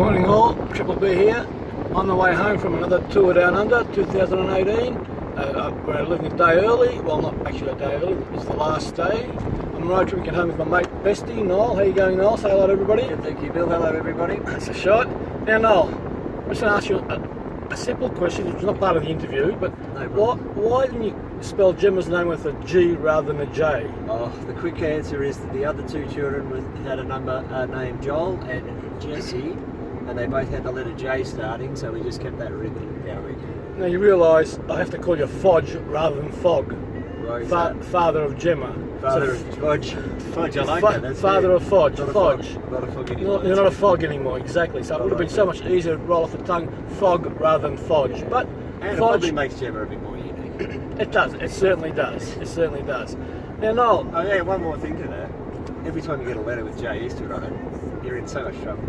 Morning all, Triple B here, on the way home from another tour down under, 2018. We're leaving a day early, well not actually a day early, it's the last day. I'm road tripping home with my mate Bestie, Noel. How you going, Noel? Say hello to everybody. Good, thank you, Bill. Hello everybody. That's a shot. Now Noel, I'm just going to ask you a simple question, which was not part of the interview, but No why didn't you spell Gemma's name with a G rather than a J? Oh, the quick answer is that the other two children had a number named Joel and Jesse, and they both had the letter J starting, so we just kept that written going. Now you realise I have to call you Fodge rather than Fog. Father of Gemma. Father of Fodge. Fodge, I like that. That's father good. of Fodge. Not Fodge. Not a fog anymore. You're not a fog anymore, exactly. So it would have been so much easier to roll off the tongue Fog rather than Fodge. Yeah. But and Fodge, it probably makes Gemma a bit more unique. It does. It certainly does. It certainly does. Now, Noel. Oh yeah, one more thing to that. Every time you get a letter with J stood on it, you're in so much trouble.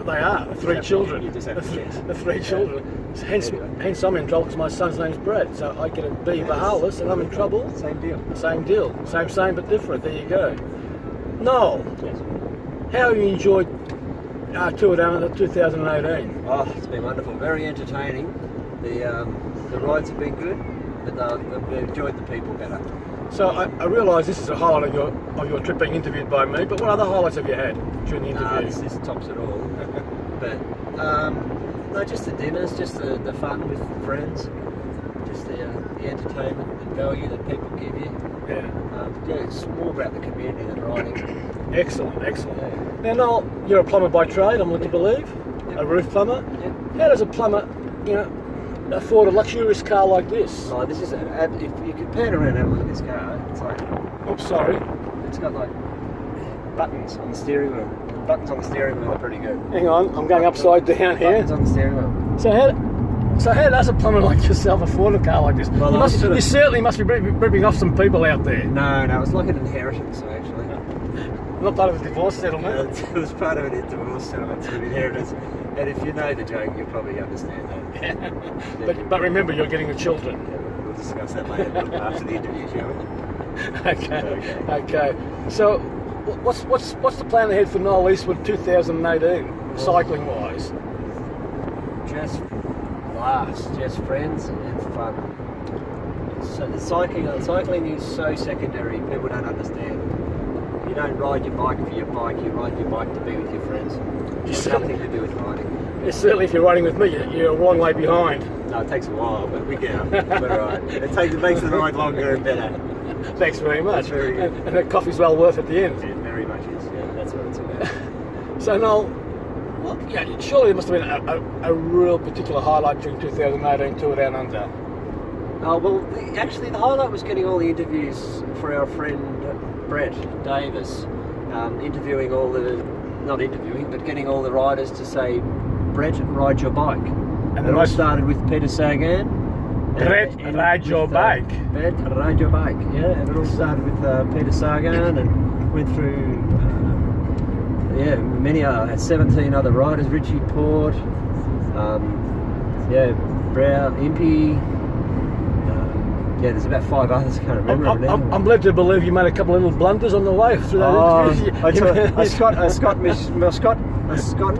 They are. The three children. You just have to guess. The three children. Hence I'm in trouble because my son's name's Brad. So I get a B Bahalis and I'm in trouble. Same deal. Same deal. Same but different. There you go. Noel, Yes. how have you enjoyed our tour down in 2018? Oh, it's been wonderful. Very entertaining. The rides have been good, but I've enjoyed the people better. So I realise this is a highlight of your trip being interviewed by me, but what other highlights have you had during the interview? This tops it all. But no, just the dinners, just the fun with friends, just the entertainment and value that people give you. Yeah. It's more about the community than riding. Excellent. Yeah. Now, Noel, you're a plumber by trade, I'm led to believe. Yep. A roof plumber. Yep. How does a plumber, afford a luxurious car like this? Oh, this is if you could pan around and have a look at this car, it's like, Oops, sorry. it's got like buttons on the steering wheel. Buttons on the steering wheel are pretty good. Hang on, I'm going upside down here. Buttons on the steering wheel. So how does a plumber like yourself afford a car like this? Well, you certainly must be ripping off some people out there. No, it was like an inheritance actually. Not part of a divorce settlement. It was part of a divorce settlement, an inheritance. And if you know the joke, you'll probably understand that. But remember, you're getting the children. Yeah, we'll discuss that later after the interview, shall we? Okay. So, what's the plan ahead for Noel Eastwood 2018, cycling wise? Just laughs, just friends and fun. So the cycling is so secondary. People don't understand. You don't ride your bike for your bike. You ride your bike to be with your friends. It's nothing to do with riding. Certainly, if you're riding with me, you're a long way behind. No, it takes a while, but we get up. We're all right. It makes the ride longer and better. Thanks very much. That's very good. And the coffee's well worth at the end. It very much is. Yeah, that's what it's about. So, Noel, surely there must have been a real particular highlight during 2018 tour down under. Oh well, actually, the highlight was getting all the interviews for our friend Brett Davis, interviewing all the, not interviewing, but getting all the riders to say, Brett, ride your bike. And it all started with Peter Sagan. Brett, ride your bike. Brett, ride your bike, yeah. And it all started with Peter Sagan and went through, many 17 other riders, Richie Port, Brown, Impey. There's about 5 others, I can't remember them now. I'm led to believe you made a couple of little blunders on the way through that interview. A Scott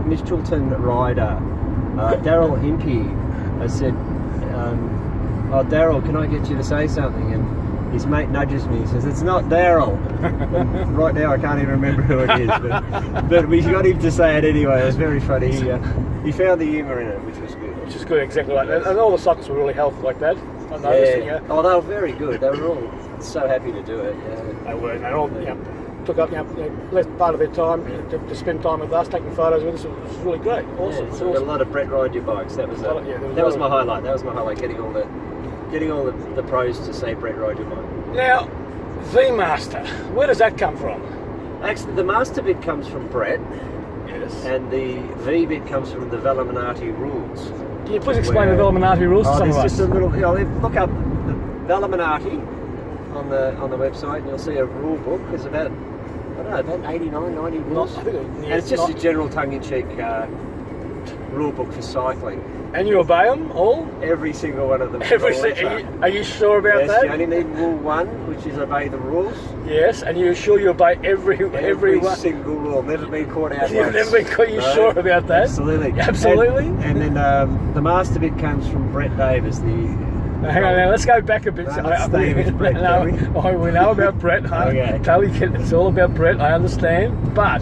Mitchelton rider, Daryl Impey, said, Daryl, can I get you to say something? And his mate nudges me, he says, it's not Daryl. Right now I can't even remember who it is, but we got him to say it anyway. It was very funny. He found the humour in it, which was good. Which is good, exactly right. And all the cyclists were really healthy like that. I noticed, yeah. Oh, they were very good. They were all so happy to do it. Yeah. They were. They all took up less part of their time to spend time with us, taking photos with us. It was really great. Awesome. Yeah, so a lot of Brett ride your bikes. That was my highlight. That was my highlight. Getting all the pros to say Brett ride your bike. Now, V Master. Where does that come from? Actually, the master bit comes from Brett. Yes. And the V bit comes from the Velominati rules. Can you please explain the Velominati rules to some of us? Just a little. Look up the Velominati on the website, and you'll see a rule book. There's about 89, 90 rules. And it's just a general tongue-in-cheek rule book for cycling. And you obey them all? Every single one of them. Are you sure about that? You only need rule 1, which is obey the rules. Yes, and you're sure you obey every one? single rule. Never been caught out. You've never been caught. You sure about that? Absolutely. Absolutely. And then the master bit comes from Brett Davis. Hang on now, let's go back a bit. No, let's stay with Brett, we know about Brett. Okay. Totally get it. It's all about Brett, I understand. But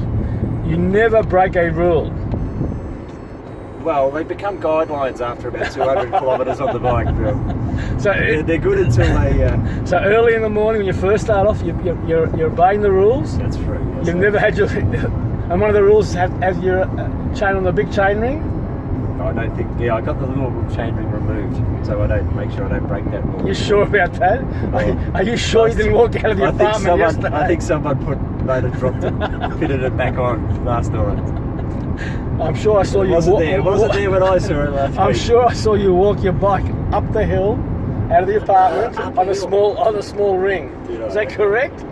you never break a rule. Well, they become guidelines after about 200 kilometres on the bike, Bill. So They're good until they... So early in the morning when you first start off, you're obeying the rules. That's true. Yes, You've never had your... And one of the rules is have your chain on the big chain ring. I don't think... Yeah, I got the little chain ring removed, so I don't make sure I don't break that rule. You sure about that? Are you sure you didn't walk out of the apartment yesterday? I think someone dropped it, fitted it back on last night. I'm sure I saw you walk. It wasn't there when I saw it last week. I'm sure I saw you walk your bike up the hill, out of the apartment on a small ring. Is that correct?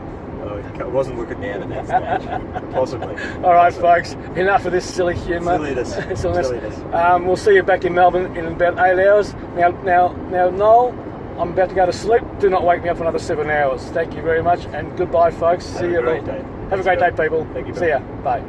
I wasn't looking down at that stage. Possibly. All right, folks. Enough of this silly humour. Silliness. We'll see you back in Melbourne in about 8 hours. Now, Noel, I'm about to go to sleep. Do not wake me up for another 7 hours. Thank you very much, and goodbye, folks. See you. Have a great day. Have a great day, people. Thank you. See ya. Bye.